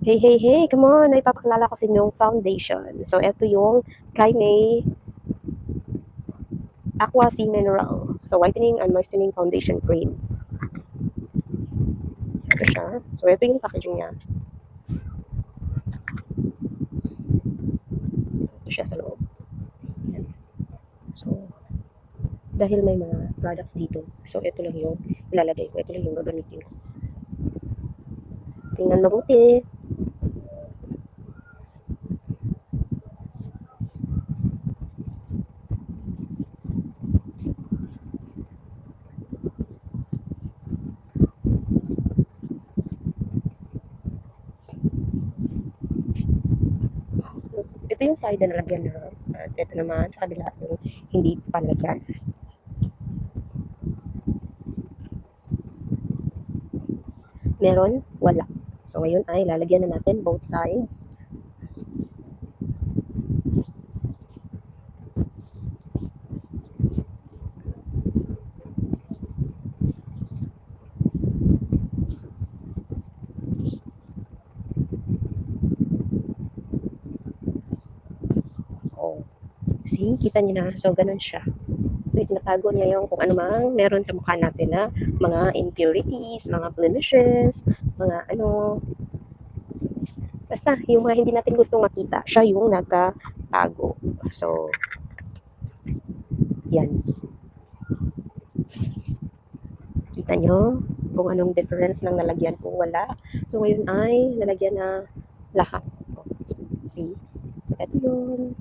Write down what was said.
Hey, hey, hey, come on! May ipapakilala ko sa inyong foundation. So, ito yung Kaimay Aqua Sea Mineral. So, whitening and moistening foundation cream. Ito siya. So, ito yung packaging niya. So, ito siya sa loob. Ayan. So, dahil may mga products dito. So, ito lang yung ilalagay ko. Ito lang yung gagamitin ko. Tingnan mabuti. Ito yung side na nalagyan na. At ito naman sa kabila yung hindi palagyan. Meron? Wala. So, ngayon ay lalagyan na natin both sides. Oh. See, kita niyo na. So, ganun siya. So, itinatago niya yung kung ano mang meron sa mukha natin na mga impurities, mga blemishes, mga ano. Basta, yung mga hindi natin gustong makita, siya yung nagtatago. So, yan. Kita nyo kung anong difference ng nalagyan ko. Wala. So, ngayon ay nalagyan na lahat. See? So, eto yun.